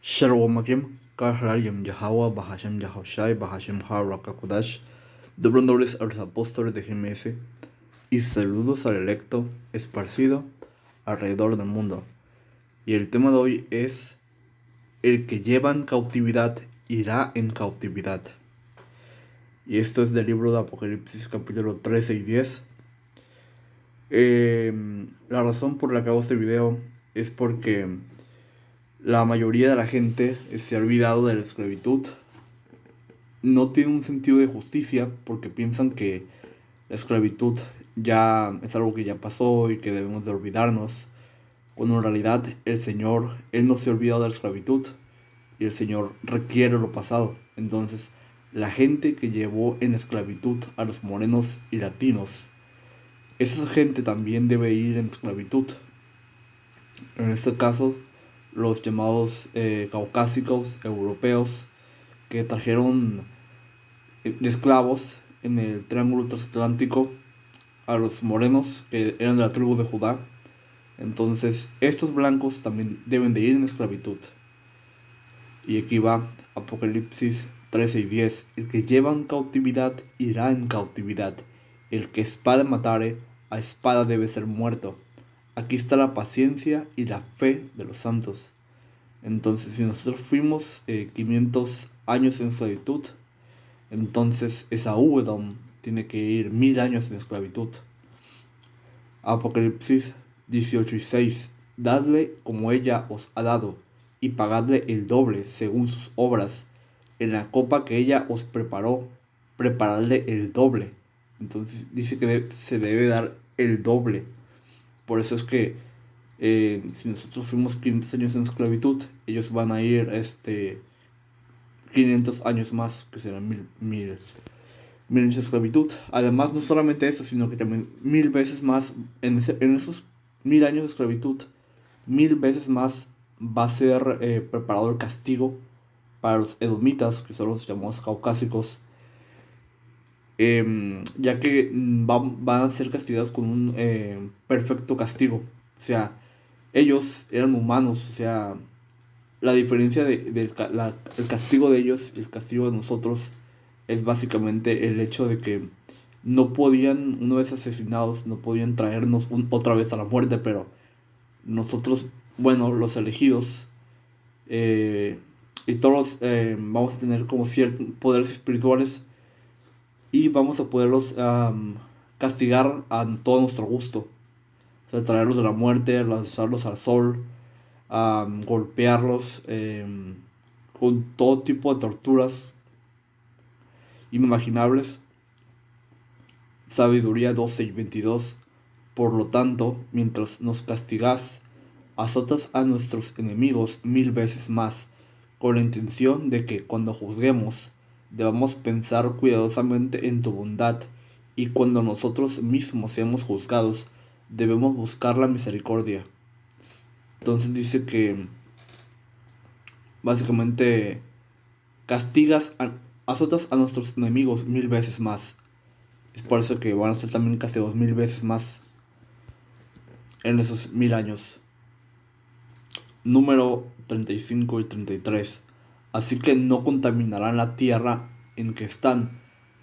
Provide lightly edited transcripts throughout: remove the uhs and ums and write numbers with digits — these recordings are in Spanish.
Shalom Akim, Kahralim Yahweh, Bahashem Yahushai, Bahashem Harakakudash, dobrondobles a los apóstoles de GMS y saludos al electo esparcido alrededor del mundo. Y el tema de hoy es: el que lleva en cautividad irá en cautividad. Y esto es del libro de Apocalipsis capítulo 13 y 10. La razón por la que hago este video es porque la mayoría de la gente se ha olvidado de la esclavitud. No tiene un sentido de justicia porque piensan que la esclavitud ya es algo que ya pasó y que debemos de olvidarnos, cuando en realidad el Señor, Él no se ha olvidado de la esclavitud y el Señor requiere lo pasado. Entonces, la gente que llevó en esclavitud a los morenos y latinos, esa gente también debe ir en esclavitud. En este caso, los llamados caucásicos europeos que trajeron de esclavos en el triángulo transatlántico a los morenos que eran de la tribu de Judá. Entonces estos blancos también deben de ir en esclavitud. Y aquí va Apocalipsis 13 y 10. El que lleva en cautividad irá en cautividad. El que espada matare, a espada debe ser muerto. Aquí está la paciencia y la fe de los santos. Entonces, si nosotros fuimos 500 años en esclavitud, entonces Esaú Edom tiene que ir 1000 años en esclavitud. Apocalipsis 18 y 6. Dadle como ella os ha dado, y pagadle el doble según sus obras. En la copa que ella os preparó, preparadle el doble. Entonces dice que se debe dar el doble. Por eso es que si nosotros fuimos 500 años en esclavitud, ellos van a ir 500 años más, que serán mil años de esclavitud. Además, no solamente eso, sino que también 1000 veces más, en esos 1000 años de esclavitud, 1000 veces más va a ser preparado el castigo para los edomitas, que son los llamados caucásicos, ya que van a ser castigados con un perfecto castigo. O sea, ellos eran humanos, o sea, la diferencia el castigo de ellos y el castigo de nosotros es básicamente el hecho de que no podían, una vez asesinados, no podían traernos otra vez a la muerte, pero nosotros, bueno, los elegidos, eh, y todos vamos a tener como ciertos poderes espirituales y vamos a poderlos castigar a todo nuestro gusto. O sea, traerlos de la muerte, lanzarlos al sol, golpearlos con todo tipo de torturas inimaginables. Sabiduría 12 y 22. Por lo tanto, mientras nos castigás, azotas a nuestros enemigos 1000 veces más, con la intención de que cuando juzguemos, debamos pensar cuidadosamente en tu bondad, y cuando nosotros mismos seamos juzgados, debemos buscar la misericordia. Entonces dice que básicamente azotas a nuestros enemigos 1000 veces más. Es por eso que van a ser también castigados 1000 veces más en esos 1000 años. Número 35 y 33. Así que no contaminarán la tierra en que están,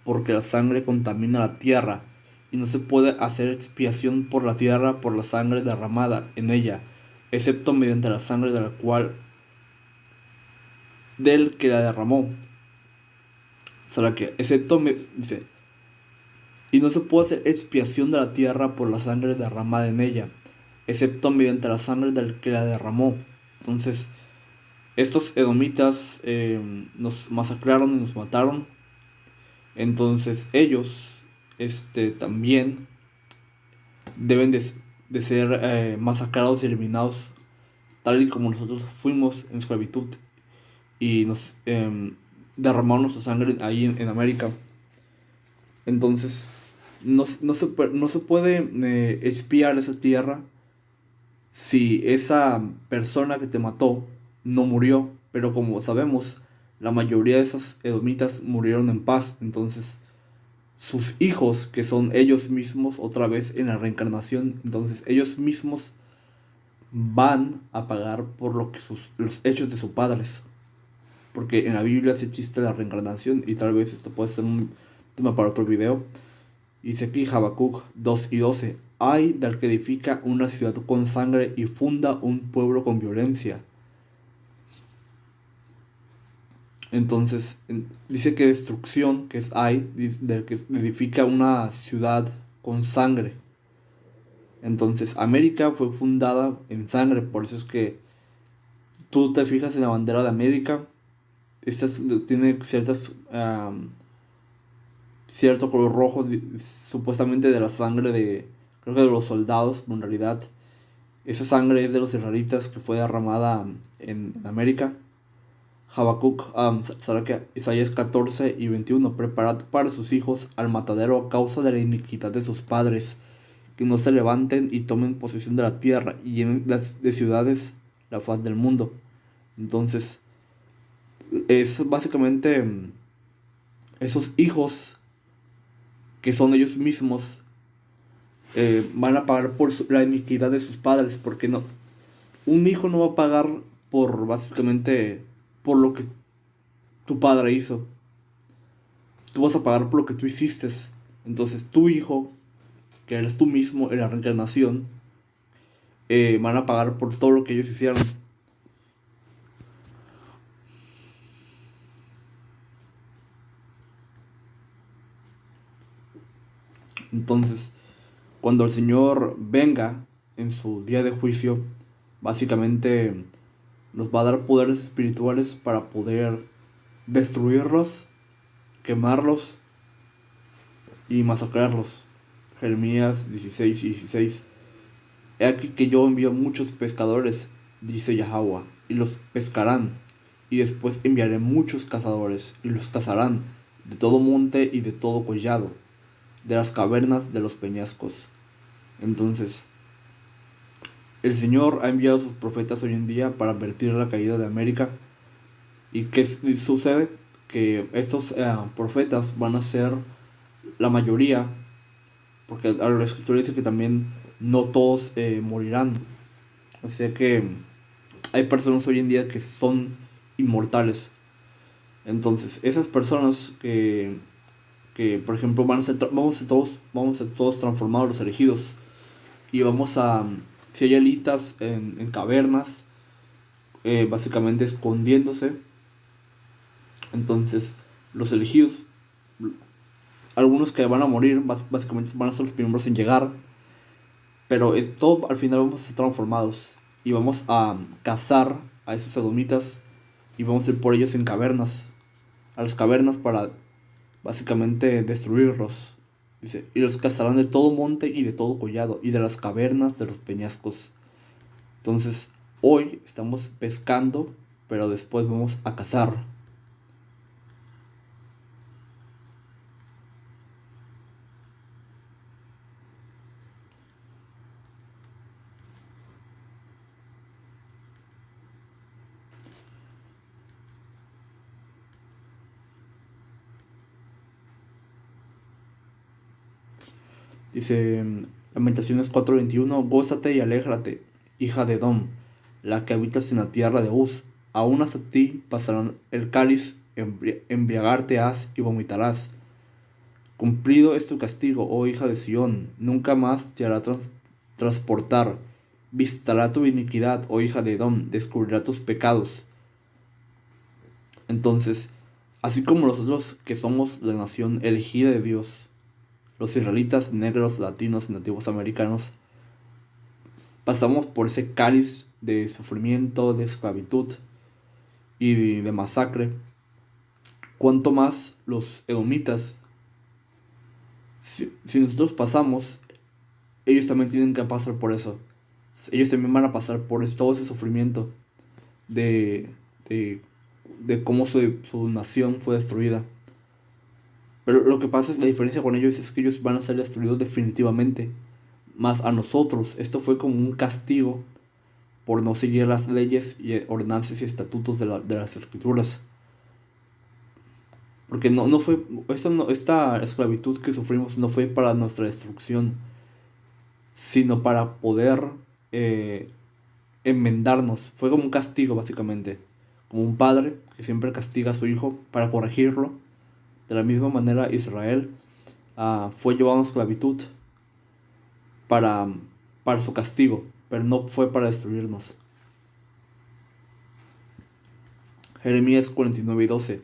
porque la sangre contamina la tierra, y no se puede hacer expiación por la tierra por la sangre derramada en ella, excepto mediante la sangre del que la derramó. O sea, que dice, y no se puede hacer expiación de la tierra por la sangre derramada en ella, excepto mediante la sangre del que la derramó. Entonces, estos edomitas nos masacraron y nos mataron. Entonces ellos también deben de ser masacrados y eliminados, tal y como nosotros fuimos en esclavitud y nos derramaron nuestra sangre ahí en América. Entonces no se puede expiar esa tierra si esa persona que te mató no murió. Pero como sabemos, la mayoría de esos edomitas murieron en paz. Entonces sus hijos, que son ellos mismos otra vez en la reencarnación, entonces ellos mismos van a pagar por lo que los hechos de sus padres. Porque en la Biblia sí existe la reencarnación y tal vez esto puede ser un tema para otro video. Dice aquí Habacuc 2:12: Ay del que edifica una ciudad con sangre y funda un pueblo con violencia. Entonces, dice que destrucción, que es ay, del que edifica una ciudad con sangre. Entonces, América fue fundada en sangre, por eso es que tú te fijas en la bandera de América, esta tiene cierto color rojo, supuestamente de la sangre creo que de los soldados, pero en realidad esa sangre es de los israelitas que fue derramada en América. Habacuc, Isaías 14:21: Preparad para sus hijos al matadero a causa de la iniquidad de sus padres, que no se levanten y tomen posesión de la tierra y llenen de ciudades la faz del mundo. Entonces, es básicamente esos hijos que son ellos mismos van a pagar por la iniquidad de sus padres, porque no, un hijo no va a pagar por básicamente por lo que tu padre hizo. Tú vas a pagar por lo que tú hiciste. Entonces tu hijo, que eres tú mismo en la reencarnación, van a pagar por todo lo que ellos hicieron. Entonces, cuando el Señor venga en su día de juicio, básicamente nos va a dar poderes espirituales para poder destruirlos, quemarlos y masacrarlos. Jeremías 16:16: He aquí que yo envío muchos pescadores, dice Yahweh, y los pescarán, y después enviaré muchos cazadores, y los cazarán de todo monte y de todo collado, de las cavernas de los peñascos. Entonces, el Señor ha enviado a sus profetas hoy en día para advertir la caída de América. ¿Y qué sucede? Que estos profetas van a ser la mayoría, porque la escritura dice que también no todos morirán. O sea que hay personas hoy en día que son inmortales. Entonces, esas personas que por ejemplo, vamos a ser todos transformados, los elegidos. Y si hay elitas en cavernas, básicamente escondiéndose. Entonces, los elegidos, algunos que van a morir, básicamente van a ser los primeros en llegar. Pero todo al final vamos a ser transformados. Y vamos a cazar a esos edomitas. Y vamos a ir por ellos en cavernas. A las cavernas para básicamente destruirlos. Dice: y los cazarán de todo monte y de todo collado, y de las cavernas de los peñascos. Entonces, hoy estamos pescando, pero después vamos a cazar. Dice Lamentaciones 4:21: Gózate y alégrate, hija de Edom, la que habitas en la tierra de Uz. Aún hasta ti pasarán el cáliz, embriagarte has y vomitarás. Cumplido es tu castigo, oh hija de Sión, nunca más te hará transportar. Visitará tu iniquidad, oh hija de Edom, descubrirá tus pecados. Entonces, así como nosotros que somos la nación elegida de Dios, los israelitas, negros, latinos y nativos americanos, pasamos por ese cáliz de sufrimiento, de esclavitud y de masacre. Cuanto más los edomitas, si nosotros pasamos, ellos también tienen que pasar por eso. Ellos también van a pasar por todo ese sufrimiento de, de, de cómo su nación fue destruida. Pero lo que pasa es la diferencia con ellos es que ellos van a ser destruidos definitivamente. Más a nosotros, esto fue como un castigo por no seguir las leyes y ordenanzas y estatutos de las escrituras. Porque no fue, esta esclavitud que sufrimos no fue para nuestra destrucción, sino para poder enmendarnos. Fue como un castigo, básicamente. Como un padre que siempre castiga a su hijo para corregirlo. De la misma manera, Israel fue llevado a esclavitud para, para su castigo, pero no fue para destruirnos. Jeremías 49:12.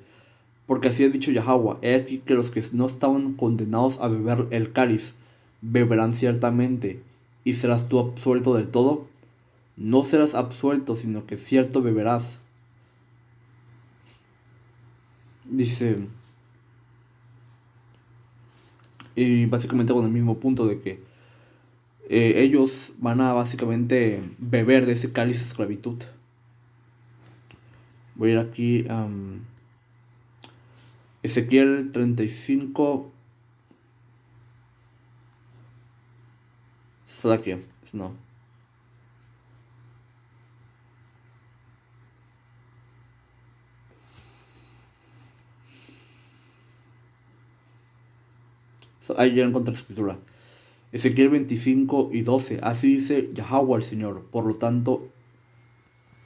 Porque así ha dicho Yahweh, he aquí que los que no estaban condenados a beber el cáliz, beberán ciertamente, y serás tú absuelto del todo. No serás absuelto, sino que cierto beberás. Dice, y básicamente con el mismo punto de que ellos van a básicamente beber de ese cáliz de esclavitud. Voy a ir aquí a Ezequiel 35. Salakia, no. Ahí ya encontré la escritura. Ezequiel 25:12. Así dice Yahweh el Señor. Por lo tanto,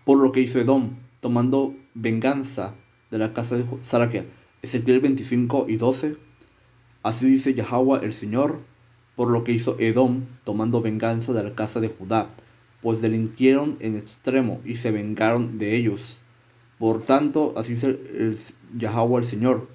por lo que hizo Edom, tomando venganza de la casa de Sarakia. Ezequiel 25:12. Así dice Yahweh el Señor, por lo que hizo Edom, tomando venganza de la casa de Judá, pues delinquieron en extremo y se vengaron de ellos. Por tanto, así dice Yahweh el Señor.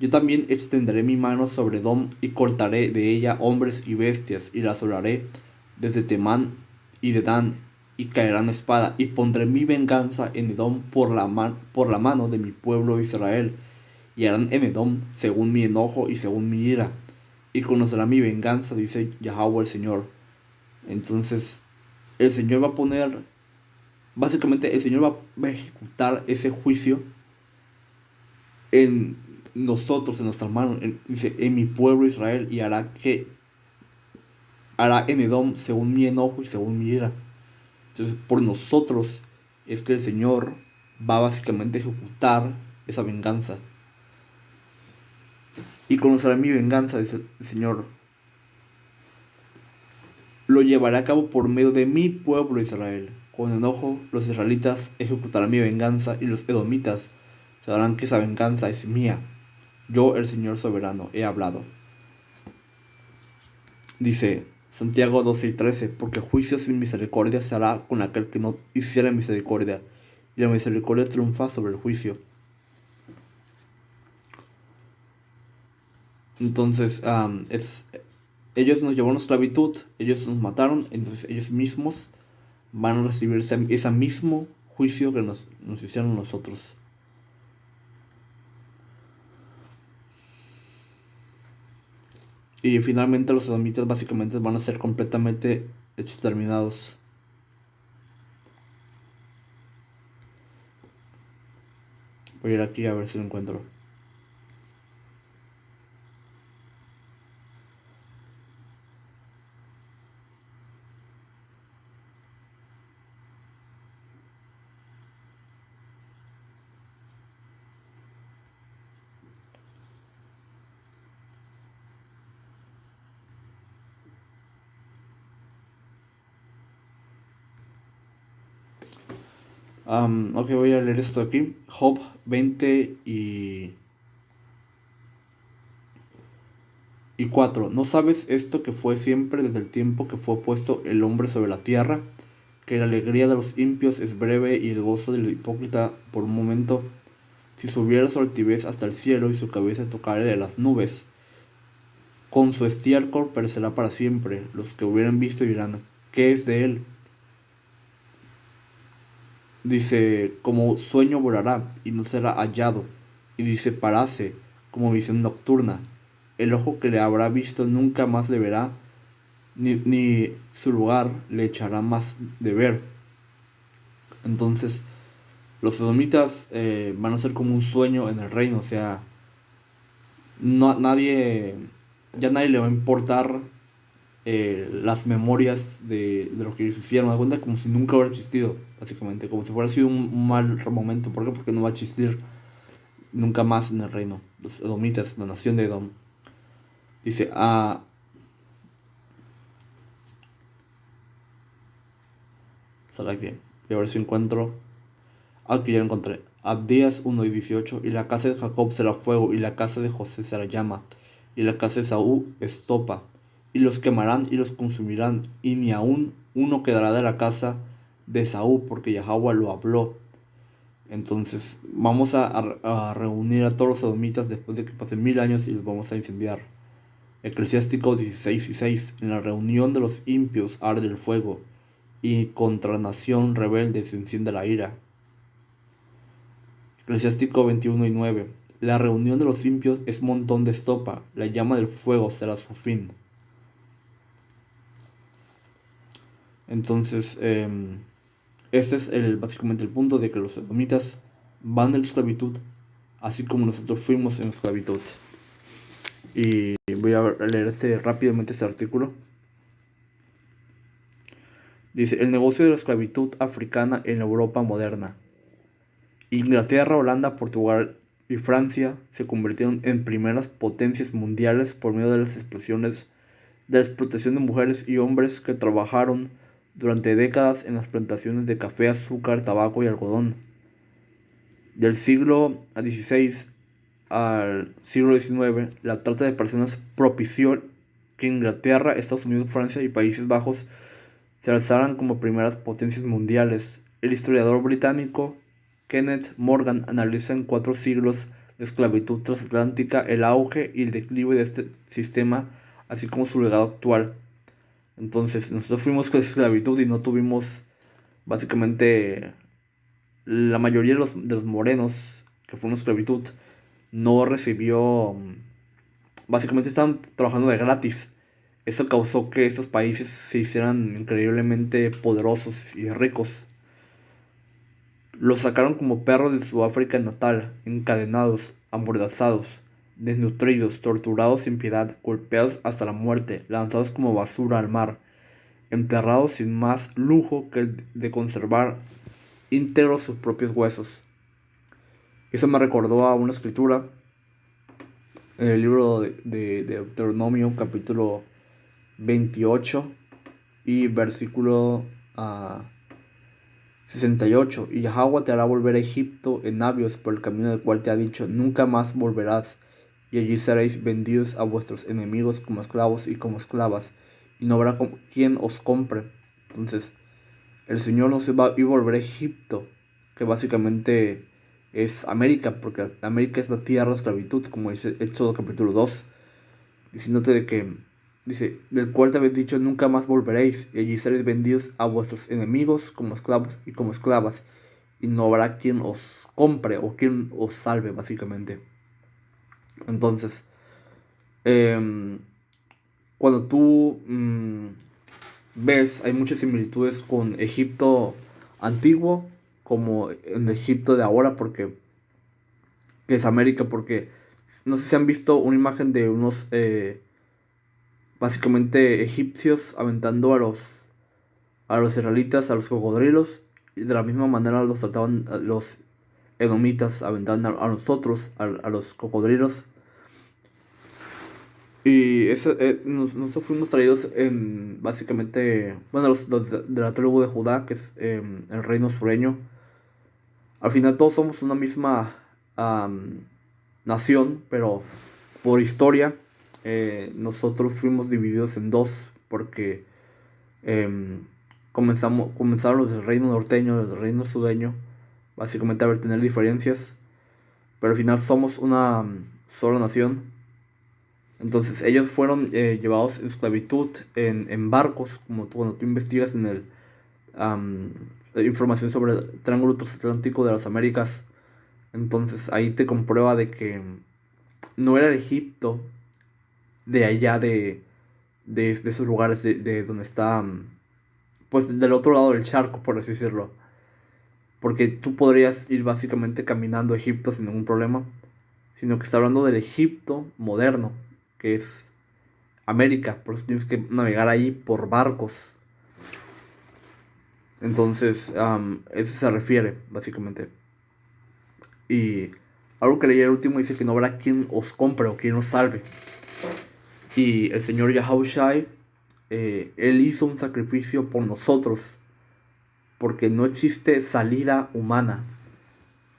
Yo también extenderé mi mano sobre Edom y cortaré de ella hombres y bestias, y la asolaré desde Temán y de Dan, y caerán espada, y pondré mi venganza en Edom por la mano de mi pueblo Israel, y harán en Edom según mi enojo y según mi ira, y conocerá mi venganza, dice Yahweh el Señor. Entonces, el Señor va a poner, básicamente el Señor va a ejecutar ese juicio en nosotros, en nuestras manos, dice, en mi pueblo Israel, y hará en Edom según mi enojo y según mi ira. Entonces, por nosotros es que el Señor va básicamente a ejecutar esa venganza. Y conocerá mi venganza, dice el Señor. Lo llevaré a cabo por medio de mi pueblo Israel. Con enojo, los israelitas ejecutarán mi venganza y los edomitas sabrán que esa venganza es mía. Yo, el Señor soberano, he hablado. Dice Santiago 12:13, porque juicio sin misericordia se hará con aquel que no hiciera misericordia, y la misericordia triunfa sobre el juicio. Entonces, ellos nos llevaron a esclavitud, ellos nos mataron, entonces ellos mismos van a recibir ese mismo juicio que nos hicieron nosotros. Y finalmente los edomitas básicamente van a ser completamente exterminados. Voy a ir aquí a ver si lo encuentro. Ok, voy a leer esto aquí. Job 20:4. ¿No sabes esto que fue siempre desde el tiempo que fue puesto el hombre sobre la tierra? Que la alegría de los impios es breve y el gozo del hipócrita por un momento. Si subiera su altivez hasta el cielo y su cabeza tocare de las nubes, con su estiércol perecerá para siempre. Los que hubieran visto dirán, ¿qué es de él? Dice, como sueño volará y no será hallado, y dissiparase como visión nocturna. El ojo que le habrá visto nunca más le verá, ni su lugar le echará más de ver. Entonces, los edomitas van a ser como un sueño en el reino, o sea, no, ya nadie le va a importar las memorias de lo que ellos hicieron. Da cuenta como si nunca hubiera existido, básicamente, como si fuera sido un mal momento. ¿Por qué? Porque no va a existir nunca más en el reino. Los edomitas, la nación de Edom. Dice, Sale aquí. Voy a ver si encuentro. Aquí ya lo encontré. Abdías 1:18. Y la casa de Jacob será fuego, y la casa de José será llama, y la casa de Saúl estopa. Y los quemarán y los consumirán, y ni aun uno quedará de la casa de Saúl, porque Yahweh lo habló. Entonces vamos a reunir a todos los sodomitas después de que pasen 1000 años y los vamos a incendiar. Eclesiástico 16:6. En la reunión de los impios arde el fuego, y contra nación rebelde se enciende la ira. Eclesiástico 21:9. La reunión de los impios es montón de estopa, la llama del fuego será su fin. Entonces, este es básicamente el punto de que los edomitas van en la esclavitud, así como nosotros fuimos en esclavitud. Y voy a leer rápidamente este artículo. Dice: el negocio de la esclavitud africana en la Europa moderna. Inglaterra, Holanda, Portugal y Francia se convirtieron en primeras potencias mundiales por medio de las explosiones de la explotación de mujeres y hombres que trabajaron durante décadas en las plantaciones de café, azúcar, tabaco y algodón. Del siglo XVI al siglo XIX, la trata de personas propició que Inglaterra, Estados Unidos, Francia y Países Bajos se alzaran como primeras potencias mundiales. El historiador británico Kenneth Morgan analiza en 4 siglos de esclavitud transatlántica el auge y el declive de este sistema, así como su legado actual. Entonces, nosotros fuimos con esclavitud y no tuvimos, básicamente, la mayoría de los morenos que fueron esclavitud no recibió, básicamente estaban trabajando de gratis. Eso causó que estos países se hicieran increíblemente poderosos y ricos. Los sacaron como perros de su África natal, encadenados, amordazados, desnutridos, torturados sin piedad, golpeados hasta la muerte, lanzados como basura al mar, enterrados sin más lujo que el de conservar íntegros sus propios huesos. Eso me recordó a una escritura en el libro de Deuteronomio, capítulo 28 y versículo 68. Y Yahweh te hará volver a Egipto en navios por el camino del cual te ha dicho: nunca más volverás, y allí seréis vendidos a vuestros enemigos como esclavos y como esclavas, y no habrá quien os compre. Entonces, el Señor nos iba a volver a Egipto, que básicamente es América, porque América es la tierra de esclavitud, como dice Éxodo capítulo 2, diciéndote de que, dice, del cual te habéis dicho: nunca más volveréis, y allí seréis vendidos a vuestros enemigos como esclavos y como esclavas, y no habrá quien os compre o quien os salve, básicamente. Entonces, cuando tú ves, hay muchas similitudes con Egipto antiguo como en Egipto de ahora, porque que es América, porque no sé si han visto una imagen de unos básicamente egipcios aventando a los israelitas, a los cocodrilos, y de la misma manera los trataban a los edomitas, aventaban a nosotros, a los cocodrilos. Y nosotros fuimos traídos en, básicamente, bueno, los de la tribu de Judá, que es el reino sureño. Al final todos somos una misma nación, pero por historia nosotros fuimos divididos en dos, porque comenzaron los del reino norteño, los del reino sureño, básicamente a tener diferencias, pero al final somos una sola nación. Entonces ellos fueron llevados en esclavitud en barcos, como cuando tú investigas en información sobre el Triángulo Transatlántico de las Américas. Entonces ahí te comprueba de que no era el Egipto de allá de esos lugares de donde está, pues del otro lado del charco, por así decirlo. Porque tú podrías ir básicamente caminando a Egipto sin ningún problema, sino que está hablando del Egipto moderno, que es América, por eso tienes que navegar ahí por barcos. Entonces, eso se refiere, básicamente. Y algo que leí el último dice que no habrá quien os compre o quien os salve. Y el Señor Yahushai, Él hizo un sacrificio por nosotros, porque no existe salida humana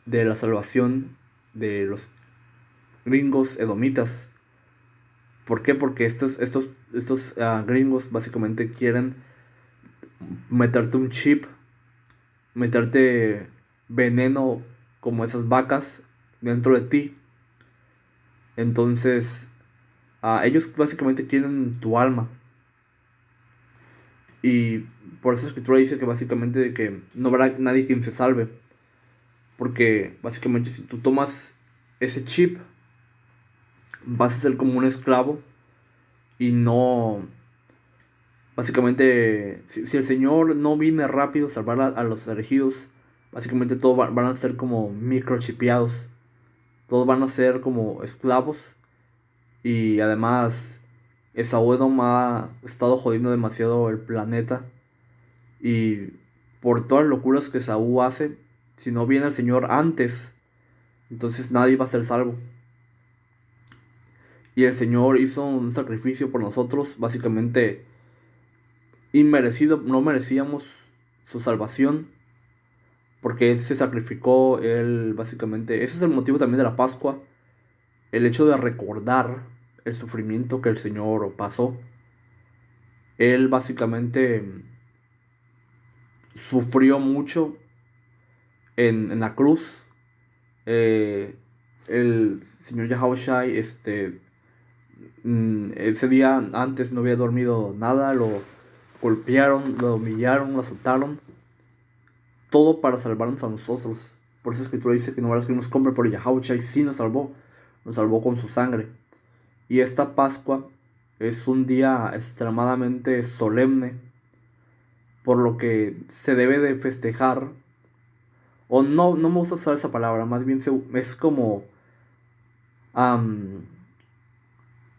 de la salvación de los gringos edomitas. ¿Por qué? Porque estos gringos básicamente quieren meterte un chip, meterte veneno como esas vacas dentro de ti. Entonces, ellos básicamente quieren tu alma. Y por esa escritura dice que básicamente de que no habrá nadie quien se salve. Porque básicamente si tú tomas ese chip, vas a ser como un esclavo y no... Básicamente, si el Señor no viene rápido a salvar a los elegidos, básicamente todos van a ser como microchipeados. Todos van a ser como esclavos. Y además, Esaú Edom ha estado jodiendo demasiado el planeta. Y por todas las locuras que Esaú hace, si no viene el Señor antes, entonces nadie va a ser salvo. Y el Señor hizo un sacrificio por nosotros, básicamente inmerecido, no merecíamos su salvación, porque Él se sacrificó, Él básicamente, ese es el motivo también de la Pascua, el hecho de recordar el sufrimiento que el Señor pasó. Él básicamente sufrió mucho en la cruz. El Señor Yahushai, ese día antes no había dormido nada, lo golpearon, lo humillaron, lo azotaron, todo para salvarnos a nosotros. Por esa escritura dice que no habrá que nos compre, pero Yahushai sí nos salvó con su sangre. Y esta Pascua es un día extremadamente solemne, por lo que se debe de festejar, o no me gusta usar esa palabra, más bien es como,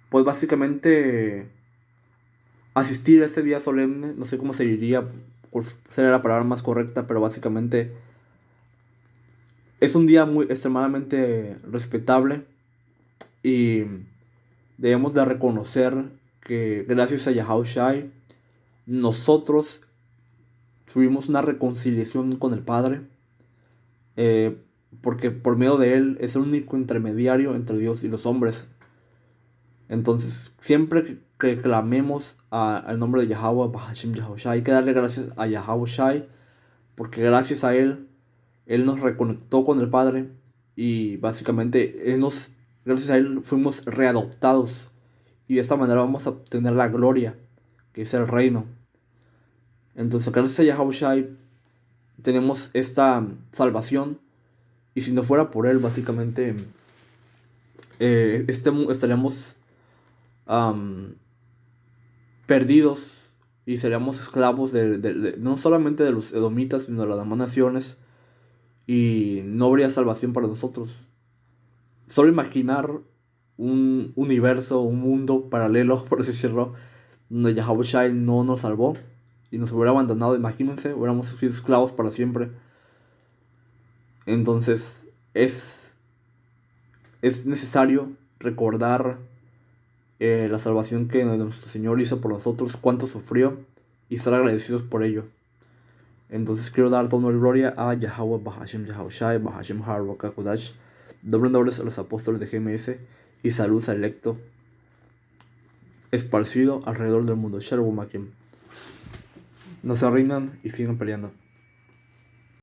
pues básicamente asistir a ese día solemne, no sé cómo se diría, pues sería la palabra más correcta, pero básicamente es un día muy extremadamente respetable y debemos de reconocer que gracias a Yahushai nosotros tuvimos una reconciliación con el Padre, eh, porque por medio de Él es el único intermediario entre Dios y los hombres. Entonces, siempre que clamemos al nombre de Yahweh, Bahashim Yahushai, hay que darle gracias a Yahushai, porque gracias a Él nos reconectó con el Padre y básicamente gracias a Él fuimos readoptados y de esta manera vamos a obtener la gloria, que es el reino. Entonces, gracias a Yahushai tenemos esta salvación y si no fuera por Él, básicamente estaríamos perdidos y seríamos esclavos no solamente de los edomitas, sino de las demás naciones, y no habría salvación para nosotros. Solo imaginar un universo, un mundo paralelo, por así decirlo, donde Yahushua no nos salvó y nos hubiera abandonado. Imagínense, hubiéramos sido esclavos para siempre. Entonces es necesario recordar la salvación que nuestro Señor hizo por nosotros, cuánto sufrió, y estar agradecidos por ello. Entonces quiero dar toda honor y gloria a Yahweh, Bahashim Yahushai, Bahashim Harvaka Kodash, dobles a los apóstoles de GMS y salud selecto esparcido alrededor del mundo. Shalom Makim. No se rindan y sigan peleando.